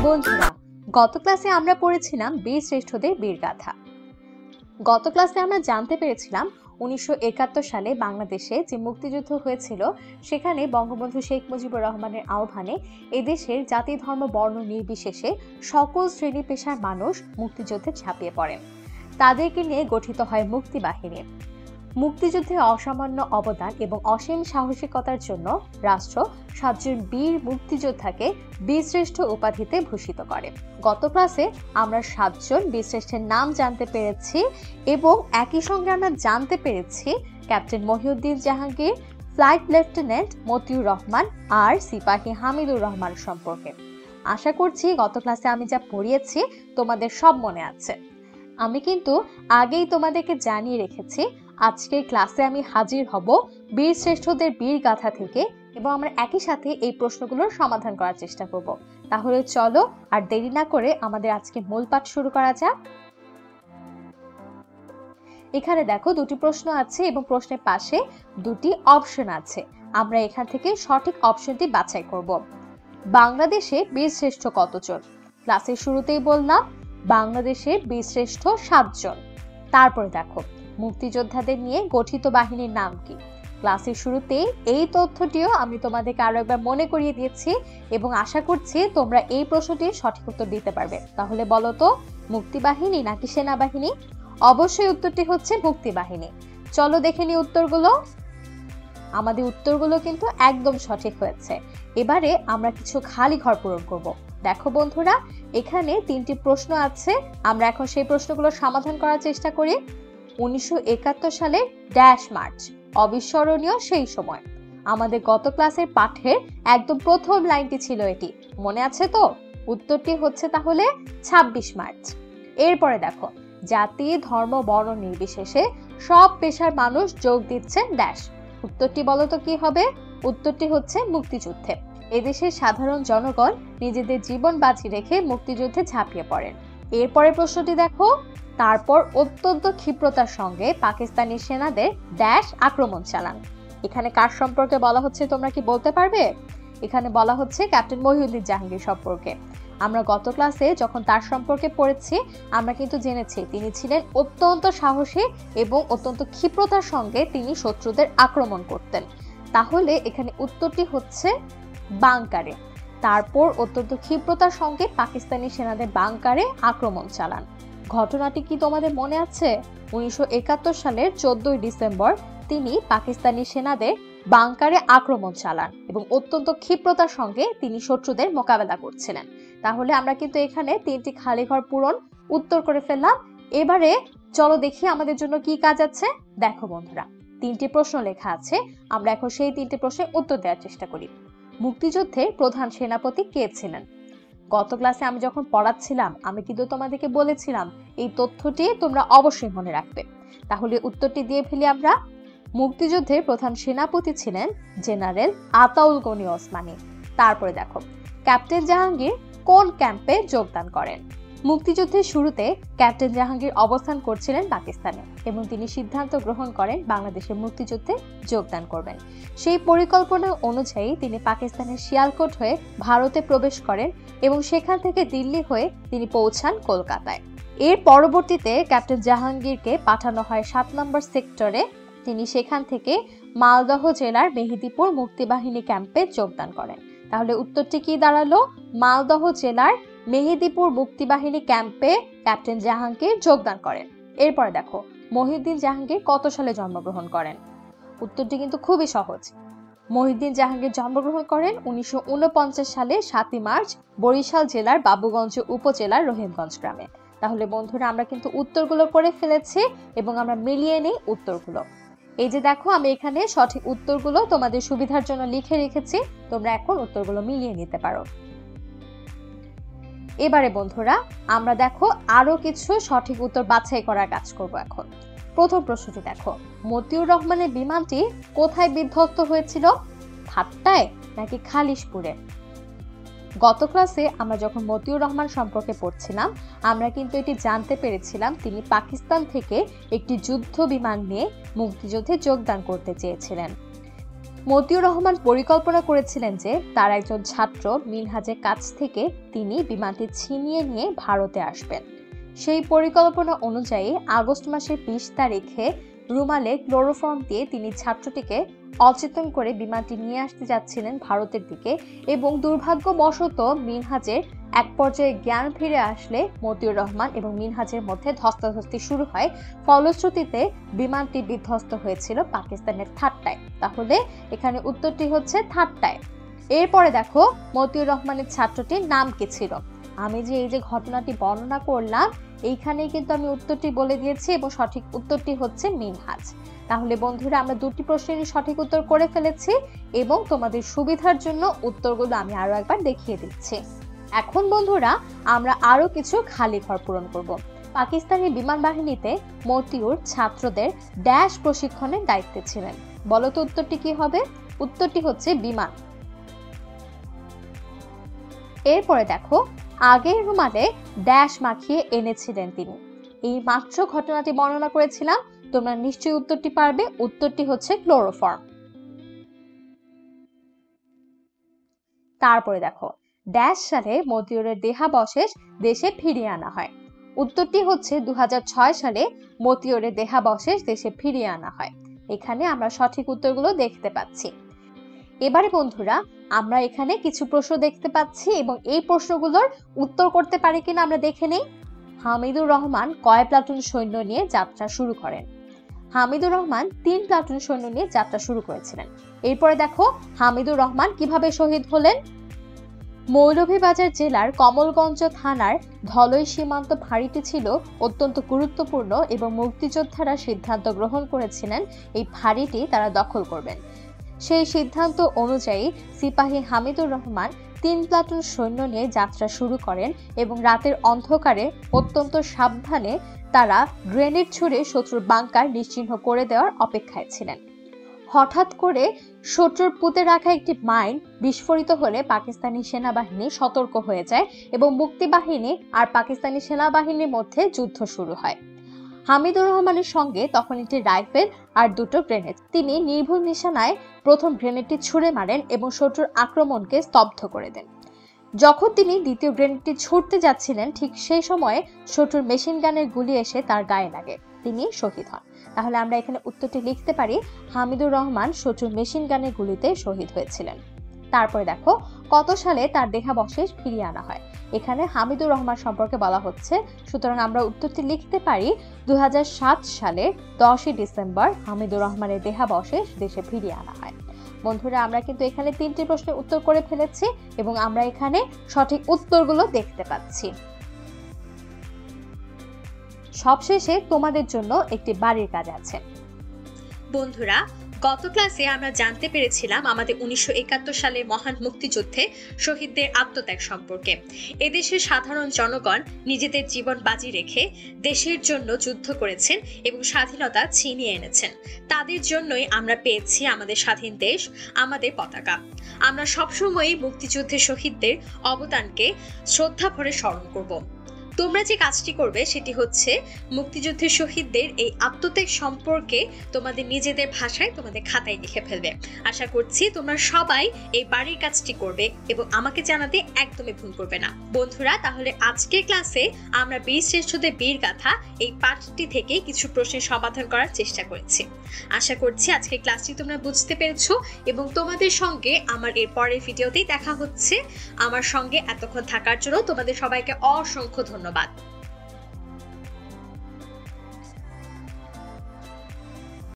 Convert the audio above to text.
বন্ধুরা, গত ক্লাসে আমরা পড়েছিলাম বীর শ্রেষ্ঠদের বীরগাথা। গত ক্লাসে আমরা জানতে পেরেছিলাম 1971 সালে বাংলাদেশে যে মুক্তিযুদ্ধ হয়েছিল সেখানে বঙ্গবন্ধু শেখ মুজিবুর রহমানের আহ্বানে এদেশের জাতি ধর্ম বর্ণ নির্বিশেষে সকল শ্রেণী পেশার মানুষ মুক্তিযুদ্ধে ঝাঁপিয়ে পড়েন। তাদেরকে নিয়ে গঠিত হয় মুক্তিবাহিনী। মুক্তিযুদ্ধে অসামান্য অবদান এবং অসীম সাহসিকতার জন্য রাষ্ট্র 7 জন বীর মুক্তিযোদ্ধাকে বীরশ্রেষ্ঠ উপাধিতে ভূষিত করে। গত ক্লাসে আমরা 7 জন বীরশ্রেষ্ঠের নাম জানতে পেরেছি এবং একই সঙ্গে আমরা জানতে পেরেছি captain Mohiuddin Jahangir, flight lieutenant Motiur Rahman আর সিপাহী হামিদুর রহমান সম্পর্কে। আশা করছি গত ক্লাসে আমি যা পড়িয়েছি তোমাদের সব মনে আছে। আমি কিন্তু আগেই তোমাদেরকে জানিয়ে রেখেছি আজকের ক্লাসে আমি হাজির হব বীর শ্রেষ্ঠদের বীরগাথা থেকে এবং আমরা একই সাথে এই প্রশ্নগুলোর সমাধান করার চেষ্টা করব। তাহলে চলো আর দেরি না করে আমাদের আজকে মূল পাঠ শুরু করা যাক। এখানে দেখো দুটি প্রশ্ন আছে এবং প্রশ্নের পাশে দুটি অপশন আছে। আমরা এখান থেকে সঠিক অপশনটি বাছাই করব। বাংলাদেশে বীরশ্রেষ্ঠ কতজন? ক্লাসের শুরুতেই বললাম বাংলাদেশের বীরশ্রেষ্ঠ 7 জন। তারপরে দেখো মুক্তিযোদ্ধাদের নিয়ে গঠিত বাহিনীর নাম কি? ক্লাসের শুরুতেই এই তথ্যটিও আমি তোমাদেরকে আরো একবার মনে করিয়ে দিয়েছি এবং আশা করছি তোমরা এই প্রশ্নটির সঠিক উত্তর দিতে পারবে। তাহলে বলো তো, মুক্তিবাহিনী নাকি সেনাবাহিনী? অবশ্যই উত্তরটি হচ্ছে মুক্তিবাহিনী। চলো দেখে নিই উত্তরগুলো। আমাদের উত্তরগুলো কিন্তু একদম সঠিক হয়েছে। এবারে আমরা কিছু খালি ঘর পূরণ করব। দেখো বন্ধুরা, এখানে 3টি প্রশ্ন আছে। আমরা এখন সেই প্রশ্নগুলোর সমাধান করার চেষ্টা করি। 1971 সালে ড্যাশ মার্চ অবিস্মরণীয় সেই সময়। আমাদের গত ক্লাসের পাঠের একদম প্রথম লাইনটি ছিল এটি, মনে আছে তো? উত্তরটি হচ্ছে তাহলে 26 মার্চ। এরপরে দেখো জাতি ধর্ম বর্ণ নির্বিশেষে সব পেশার মানুষ যোগ দিচ্ছেন ড্যাশ। উত্তরটি বলো তো কি হবে? উত্তরটি হচ্ছে মুক্তিযুদ্ধে। এদেশের সাধারণ জনগণ নিজেদের জীবন বাজি রেখে মুক্তিযুদ্ধে ঝাঁপিয়ে পড়েন। এরপরে প্রশ্নটি দেখো, তারপর অত্যন্ত ক্ষিপ্রতার সঙ্গে পাকিস্তানি সেনাদের ড্যাশ আক্রমণ চালান। এখানে কার সম্পর্কে বলা হচ্ছে তোমরা কি বলতে পারবে? এখানে বলা হচ্ছে ক্যাপ্টেন মহিউদ্দিন জাহাঙ্গীর সম্পর্কে। আমরা গত ক্লাসে যখন তার সম্পর্কে পড়েছি আমরা কিন্তু জেনেছি তিনি ছিলেন অত্যন্ত সাহসী এবং অত্যন্ত ক্ষিপ্রতার সঙ্গে তিনি শত্রুদের আক্রমণ করতেন। তাহলে এখানে উত্তরটি হচ্ছে বাংকারে। তারপর অত্যন্ত ক্ষিপ্রতার সঙ্গে পাকিস্তানি সেনাদের বাংকারে আক্রমণ চালান। ঘটনাটি কি তোমাদের মনে আছে? 1971 সালের 14 ডিসেম্বর তিনি পাকিস্তানি সেনাদের বাংকারে আক্রমণ চালান এবং অত্যন্ত ক্ষিপ্রতার সঙ্গে তিনি শত্রুদের মোকাবেলা করছিলেন। তাহলে আমরা কিন্তু এখানে 3টি খালি ঘর পূরণ উত্তর করে ফেললাম। এবারে চলো দেখি আমাদের জন্য কি কাজ আছে। দেখো বন্ধুরা, 3টি প্রশ্ন লেখা আছে। আমরা এখন সেই 3টি প্রশ্নের উত্তর দেওয়ার চেষ্টা করি। মুক্তিযুদ্ধের প্রধান সেনাপতি কে ছিলেন? গত ক্লাসে আমি যখন পড়াচ্ছিলাম আমি কিন্তু তোমাদেরকে বলেছিলাম এই তথ্যটি তোমরা অবশ্যই মনে রাখবে। তাহলে উত্তরটি দিয়ে ফেলি আমরা। মুক্তিযুদ্ধের প্রধান সেনাপতি ছিলেন জেনারেল আতাউল গনি ওসমানী। তারপরে দেখো ক্যাপ্টেন জাহাঙ্গীর কোন ক্যাম্পে যোগদান করেন? মুক্তিযুদ্ধের শুরুতে ক্যাপ্টেন জাহাঙ্গীর অবস্থান করছিলেন পাকিস্তানে এবং তিনি সিদ্ধান্ত গ্রহণ করেন বাংলাদেশের মুক্তিযুদ্ধে যোগদান করবেন। সেই পরিকল্পনা অনুযায়ী তিনি পাকিস্তানের শিয়ালকোট হয়ে ভারতে প্রবেশ করেন এবং সেখান থেকে দিল্লি হয়ে তিনি পৌঁছান কলকাতায়। এর পরবর্তীতে ক্যাপ্টেন জাহাঙ্গীরকে পাঠানো হয় 7 নম্বর সেক্টরে। তিনি সেখান থেকে মালদহ জেলার মেহেদিপুর মুক্তিবাহিনী ক্যাম্পে যোগদান করেন। তাহলে উত্তরটি কি দাঁড়ালো? মালদহ জেলার মেহেদিপুর মুক্তিবাহিনী ক্যাম্পে ক্যাপ্টেন জাহাঙ্গীর যোগদান করেন। এরপরে দেখো মহিউদ্দিন জাহাঙ্গীর কত সালে জন্মগ্রহণ করেন? উত্তরটি কিন্তু খুবই সহজ। মহিউদ্দিন জাহাঙ্গীর জন্মগ্রহণ করেন 1949 সালে 7 মার্চ বরিশাল জেলার বাবুগঞ্জ উপজেলার রহিমগঞ্জ গ্রামে। তাহলে বন্ধুরা আমরা কিন্তু উত্তরগুলো করে ফেলেছি এবং আমরা মিলিয়ে নিই উত্তরগুলো। এই যে দেখো আমি এখানে সঠিক উত্তরগুলো তোমাদের সুবিধার জন্য লিখে রেখেছি, তোমরা এখন উত্তরগুলো মিলিয়ে নিতে পারো। এবারে বন্ধুরা আমরা দেখো আরো কিছু সঠিক উত্তর বাছাই করার কাজ করব এখন। প্রথম প্রশ্নটি দেখো, মতিউর রহমানের বিমানটি কোথায় বিধ্বস্ত হয়েছিল? ঠাট্টায় নাকি খালিশপুরে? গত ক্লাসে আমরা যখন মতিউর রহমান সম্পর্কে পড়ছিলাম আমরা কিন্তু এটি জানতে পেরেছিলাম তিনি পাকিস্তান থেকে একটি যুদ্ধ বিমান নিয়ে মুক্তিযুদ্ধে যোগদান করতে চেয়েছিলেন। মতিউর রহমান পরিকল্পনা করেছিলেন যে তার একজন ছাত্র মিনহাজের কাছ থেকে তিনি বিমানটি ছিনিয়ে নিয়ে ভারতে আসবেন। সেই পরিকল্পনা অনুযায়ী আগস্ট মাসের 20 তারিখে রুমালে ক্লোরোফর্ম দিয়ে তিনি ছাত্রটিকে অচেতন করে বিমানটি নিয়ে আসতে যাচ্ছিলেন ভারতের দিকে, এবং দুর্ভাগ্যবশত মিনহাজের এক পর্যায়ে জ্ঞান ফিরে আসলে মতিউর রহমান এবং মিনহাজের মধ্যে ধস্তাধস্তি শুরু হয়। ফলশ্রুতিতে বিমানটি বিধ্বস্ত হয়েছিল পাকিস্তানের থাট্টায়। তাহলে এখানে উত্তরটি হচ্ছে থাট্টায়। এরপরে দেখো মতিউর রহমানের ছাত্রটির নাম কি ছিল। আমি যে এই যে ঘটনাটি বর্ণনা করলাম এইখানেই কিন্তু আমি উত্তরটি বলে দিয়েছি, এবং সঠিক উত্তরটি হচ্ছে মিনহাজ। তাহলে বন্ধুরা আমরা দুটি প্রশ্নেরই সঠিক উত্তর করে ফেলেছি, এবং তোমাদের সুবিধার জন্য উত্তরগুলো আমি আরো একবার দেখিয়ে দিচ্ছি। এখন বন্ধুরা আমরা আরো কিছু খালি ঘর পূরণ করব। পাকিস্তানি বিমান বাহিনীতে মতিউর ছাত্রদের ড্যাশ প্রশিক্ষণের দায়িত্বে ছিলেন। বলো তো উত্তরটি কি হবে? উত্তরটি হচ্ছে বিমান। এরপরে দেখো আগের রুমালে ড্যাশ মাখিয়ে এনেছিলেন তিনি। এই মাত্র ঘটনাটি বর্ণনা করেছিলাম, তোমরা নিশ্চয়ই উত্তরটি পারবে। উত্তরটি হচ্ছে ক্লোরোফর্ম। তারপরে দেখো ড্যাশ সালে মতিউরের দেহাবশেষ দেশে ফিরিয়ে আনা হয়। উত্তরটি হচ্ছে 2006 সালে মতিউরের দেহাবশেষ দেশে ফিরিয়ে আনা হয়। এখানে আমরা সঠিক উত্তরগুলো দেখতে পাচ্ছি। এবারে বন্ধুরা আমরা এখানে কিছু প্রশ্ন দেখতে পাচ্ছি, এবং এই প্রশ্নগুলোর উত্তর করতে পারি কিনা আমরা দেখে নেই। হামিদুর রহমান কয় প্লাটুন সৈন্য নিয়ে যাত্রা শুরু করেন? হামিদুর রহমান 3 প্লাটুন সৈন্য নিয়ে যাত্রা শুরু করেছিলেন। এরপরে দেখো হামিদুর রহমান কিভাবে শহীদ হলেন। মৌলভীবাজার জেলার কমলগঞ্জ থানার ধলই সীমান্ত ফাঁড়িটি ছিল অত্যন্ত গুরুত্বপূর্ণ, এবং মুক্তিযোদ্ধারা সিদ্ধান্ত গ্রহণ করেছিলেন এই ফাঁড়িটি তারা দখল করবেন। সেই সিদ্ধান্ত অনুযায়ী সিপাহী হামিদুর রহমান 3 প্লাটুন সৈন্য নিয়ে যাত্রা শুরু করেন, এবং রাতের অন্ধকারে অত্যন্ত সাবধানে তারা গ্রেনেড ছুড়ে শত্রুর বাংকার নিশ্চিহ্ন করে দেওয়ার অপেক্ষায় ছিলেন। হঠাৎ করে শত্রুর পুঁতে রাখা একটি মাইন বিস্ফোরিত হলে পাকিস্তানি সেনাবাহিনী সতর্ক হয়ে যায়, এবং মুক্তিবাহিনী আর পাকিস্তানি সেনাবাহিনীর মধ্যে যুদ্ধ শুরু হয়। হামিদুর রহমানের সঙ্গে তখন একটি রাইফেল আর 2টো গ্রেনেড। তিনি নির্ভুল নিশানায় প্রথম গ্রেনেডটি ছুড়ে মারেন এবং শত্রুর আক্রমণকে স্তব্ধ করে দেন। যখন তিনি দ্বিতীয় গ্রেনেডটি ছুড়তে যাচ্ছিলেন ঠিক সেই সময়ে শত্রুর মেশিন গানের গুলি এসে তার গায়ে লাগে, তিনি শহীদ হন। তাহলে আমরা এখানে উত্তরটি লিখতে পারি হামিদুর রহমান শত্রুর মেশিন গানের গুলিতে শহীদ হয়েছিলেন। তারপরে দেখো কত সালে তার দেহাবশেষ ফিরিয়ে আনা হয়। এখানে হামিদুর রহমান সম্পর্কে বলা হচ্ছে, সুতরাং আমরা উত্তরটি লিখতে পারি 2007 সালে 10 ডিসেম্বর হামিদুর রহমানের দেহাবশেষ দেশে ফিরিয়ে আনা হয়। বন্ধুরা আমরা কিন্তু এখানে 3টি প্রশ্নের উত্তর করে ফেলেছি, এবং আমরা এখানে সঠিক উত্তরগুলো দেখতে পাচ্ছি। সবশেষে তোমাদের জন্য একটি বাড়ির কাজ আছে। বন্ধুরা গত ক্লাসে আমরা জানতে পেরেছিলাম আমাদের 1971 সালের মহান মুক্তিযুদ্ধে শহীদদের আত্মত্যাগ সম্পর্কে। এদেশের সাধারণ জনগণ নিজেদের জীবন বাজি রেখে দেশের জন্য যুদ্ধ করেছেন এবং স্বাধীনতা ছিনিয়ে এনেছেন। তাদের জন্যই আমরা পেয়েছি আমাদের স্বাধীন দেশ, আমাদের পতাকা। আমরা সবসময়ই মুক্তিযুদ্ধের শহীদদের অবদানকে শ্রদ্ধা ভরে স্মরণ করব। তোমরা যে কাজটি করবে সেটি হচ্ছে মুক্তিযুদ্ধের শহীদদের এই আত্মত্যাগ সম্পর্কে তোমাদের নিজেদের ভাষায় তোমাদের খাতায় লিখে ফেলবে। আশা করছি তোমরা সবাই এই বাড়ির কাজটি করবে এবং আমাকে জানাতে একদমই ভুল করবে না। বন্ধুরা তাহলে আজকের ক্লাসে আমরা বীর শ্রেষ্ঠদের বীর গাথা এই পাঠটি থেকে কিছু প্রশ্নের সমাধান করার চেষ্টা করেছি। আশা করছি আজকের ক্লাসটি তোমরা বুঝতে পেরেছো, এবং তোমাদের সঙ্গে আমার এর পরের ভিডিওতেই দেখা হচ্ছে। আমার সঙ্গে এতক্ষণ থাকার জন্য তোমাদের সবাইকে অসংখ্য ধন্যবাদ।